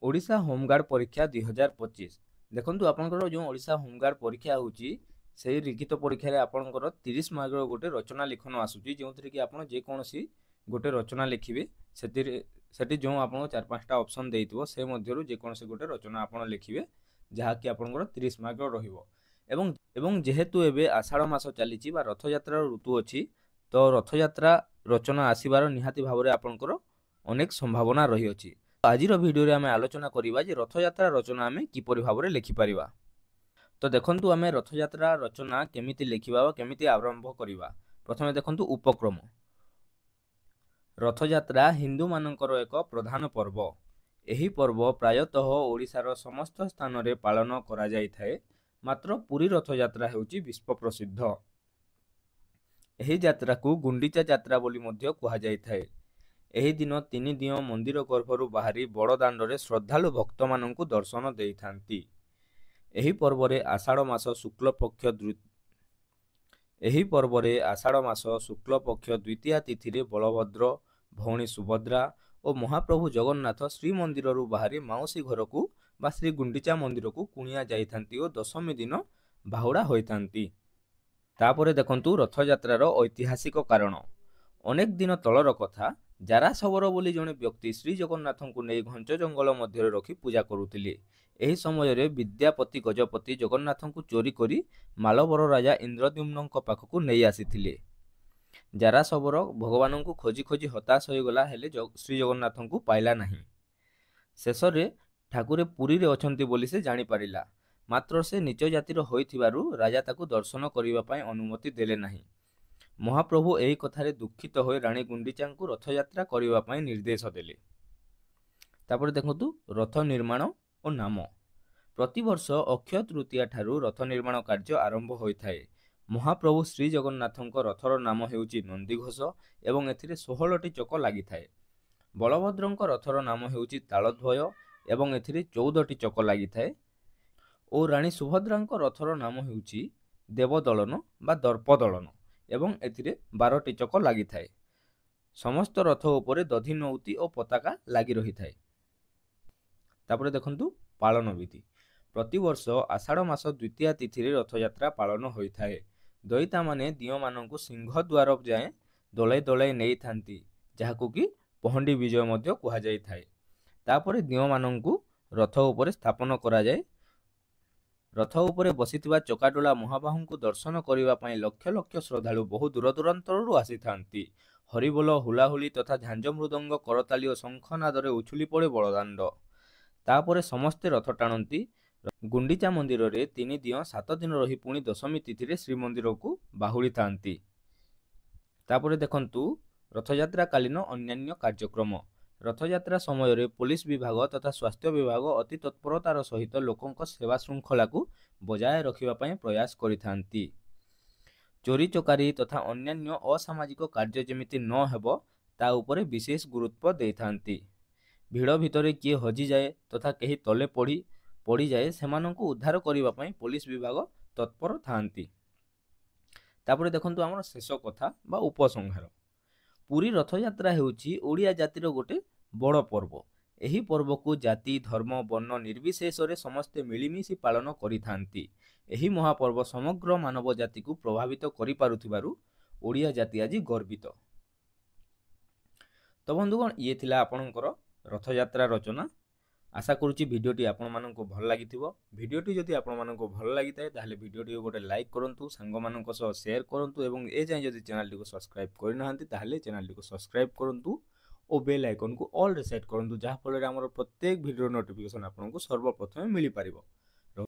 Odisha home guard परीक्षा 2025 देखंतु आपनकर जो ओडिशा होमगार्ड परीक्षा होची सेही लिखित परीक्षा रे आपनकर 30 मार्क रो गोटे रचना लिखन आसुची जोंतरे कि आपन जे कोनोसी गोटे रचना लिखिबे सेठी जो आपन चार पांचटा ऑप्शन देइतबो से मध्यरु जे कोनोसी गोटे रचना आपन लिखिबे जहा कि आपनकर 30 मार्क रो रहिबो एवं जेहेतु एबे आषाढ़ मास चलीची बा रथ यात्रा ऋतु अछि तो रथ यात्रा रचना आसीबार निहाती भाबरे आपनकर अनेक संभावना रही अछि। आजिर भिडियो रे आमे आलोचना करिबा जे रथयात्रा रचना आमे किपरि भाबरे लिखि परिबा। तो देखंतु आमे रथयात्रा रचना केमिति लिखिबा वा केमिति आरंभ करिबा। प्रथमे देखंतु उपक्रम। रथयात्रा हिंदू मानकर एक प्रधान पर्व। एही पर्व प्रायतः ओडिशार समस्त स्थान रे पालन करा जाय थाए, मात्र पुरी रथयात्रा हेउची विश्व प्रसिद्ध। एही यात्रा को गुंडीचा यात्रा बोली मध्य कुहा जाय थाए। एही दिन 3 दिन मंदिर गर्भरु बाहरी बड़ दांडरे श्रद्धालु भक्त माननकु दर्शन देइथांती। एही पर्वरे आषाढ़ मास शुक्ल पक्ष द्वितीया तिथि रे बलभद्र भौणी सुभद्रा और महाप्रभु जगन्नाथ श्रीमंदिररु बाहरी माउसी घरकू बा श्री गुंडीचा मंदिरकू कुणिया जाइथांती और दशमी दिन बाहुड़ा होइथांती। तापरे देखंतु रथयात्रार ऐतिहासिक कारण। अनेक दिन तलर कथा जाराशवर बोली जने व्यक्ति श्री जगन्नाथଙ୍କୁ ନେଇ ଘଞ୍ଚ ଜଙ୍ଗଲ ମଧ୍ୟରେ ରଖି ପୂଜା କରୁଥିଲେ। ଏହି ସମୟରେ ବିଦ୍ୟାପତି ଗଜପତି ଜଗନ୍ନାଥଙ୍କୁ ଚୋରି କରି ମାଲବର ରାଜା ଇନ୍ଦ୍ରଦ୍ୟୁମ୍ନଙ୍କ ପାଖକୁ ନେଇ ଆସିଥିଲେ। ଜାରାଶବର ଭଗବାନଙ୍କୁ ଖୋଜି ଖୋଜି ହତାଶ ହୋଇଗଲା, ହେଲେ ଶ୍ରୀ ଜଗନ୍ନାଥଙ୍କୁ ପାଇଲା ନାହିଁ। ଶେଷରେ ଠାକୁରେ ପୁରୀରେ ଅଛନ୍ତି ବୋଲି ସେ ଜାଣିପାରିଲା, ମାତ୍ର ସେ ନିଚ ଜାତିର ହୋଇଥିବାରୁ ରାଜା ତାକୁ ଦର୍ଶନ କରିବା ପାଇଁ ଅନୁମତି ଦେଲେ ନାହିଁ। महाप्रभु एही कथारे दुखित हो राणी गुंडीचांकु रथयात्रा करिबा पई निर्देश देले। तापर देखंतु रथ निर्माण और नाम। प्रतिवर्ष अक्षय तृतीया ठारू रथ निर्माण कार्य आरंभ होइथाए। महाप्रभु श्री जगन्नाथଙ୍କ रथर नाम हेउची नंदीघोष एवं एथिरे 16टी चक लागिथाए। बलभद्रଙ୍କ रथर नाम हेउची तालध्वय एवं एथिरे 14टी चक लागिथाए और राणी सुभद्राଙ୍କ रथर नाम हेउची देवदलन बा दर्पदलन एवं एथिरे 12टी चक लागि थाए। समस्त रथ उपरे दधिनौती और पताका लागि रही थाए। तापरे देखंतु पालन विधि। प्रतिवर्ष आषाढ़ मास द्वितीया तिथि रे रथयात्रा पालन होई थाए। दयिता माने दियो माननकु सिंह द्वार जाए दलाई दलाई नेई थांती, जाहाकु कि पहंडी विजय मध्य कुहा जाय थाए। तापरे दियो माननकु रथ उपरे स्थापन करा जाए। रथ उपरे बसिथिबा चकाडोला महाबाहुंकु दर्शन करिबा पई लक्ष लक्ष श्रद्धालु बहु दूर दूरांतरु आसीथांती। हरिबोल हुलाहुली तथा झांझ मृदंग करताली और शंखनादरे उछुली पड़े बड़दाण्ड। तापरे समस्ते रथ टाणंती। गुंडीचा मंदिर रे 3 दिन 7 दिन रही पुणी दशमी तिथि रे श्रीमंदिर को बाहुली थांती। तापरे देखंतु रथयात्रा कालीन अन्यान्य कार्यक्रम। रथयात्रा समय रे पुलिस विभाग तथा स्वास्थ्य विभाग अति तत्परतार सहित लोकंक सेवा श्रृंखला को बजाय रखिबा पई प्रयास करिथांती। चोरी चकारी तथा अन्यान्य असामाजिक कार्य जेमिति न हेबो ता उपरे विशेष गुरुत्व देइथांती। भिड़ भितरे किए हजि जाए तथा केही तले पड़ी जाए सेमानंकु उद्धार करिबा पई पुलिस विभाग तत्पर थांती। तापरे देखंतु हमर शेष कथा बा उपसंहार। पुरी रथयात्रा हेउची ओडिया जातिर गोटे बड़ पर्व। एही पर्व को जाति धर्म वर्ण निर्विशेष रे समस्ते मिलिमिशि पालन करिथांती। एही महापर्व समग्र मानव जाति को प्रभावित करि पारुथिबारु ओडिया जाति आज गर्वित। तो बंधुगण ये थिला आपनकर रथयात्रा रचना। आशा करूची भिडियोटी आपण माननको भल लागिथिबो। भिडियोटी जदि आपण माननको भल लागिताय ताहले भिडियोटी गोटे लाइक करंतु, सांग माननको सह शेयर करंतु एवं ए जाय जदि चैनल को सब्सक्राइब करनाहांती ताहले चैनल को सब्सक्राइब करंतु और बेल आइकन को ऑल रे सेट करंतु, जहा फल रे हमर प्रत्येक भिडियो नोटिफिकेशन आपनको सर्वप्रथमे मिली पारिबो।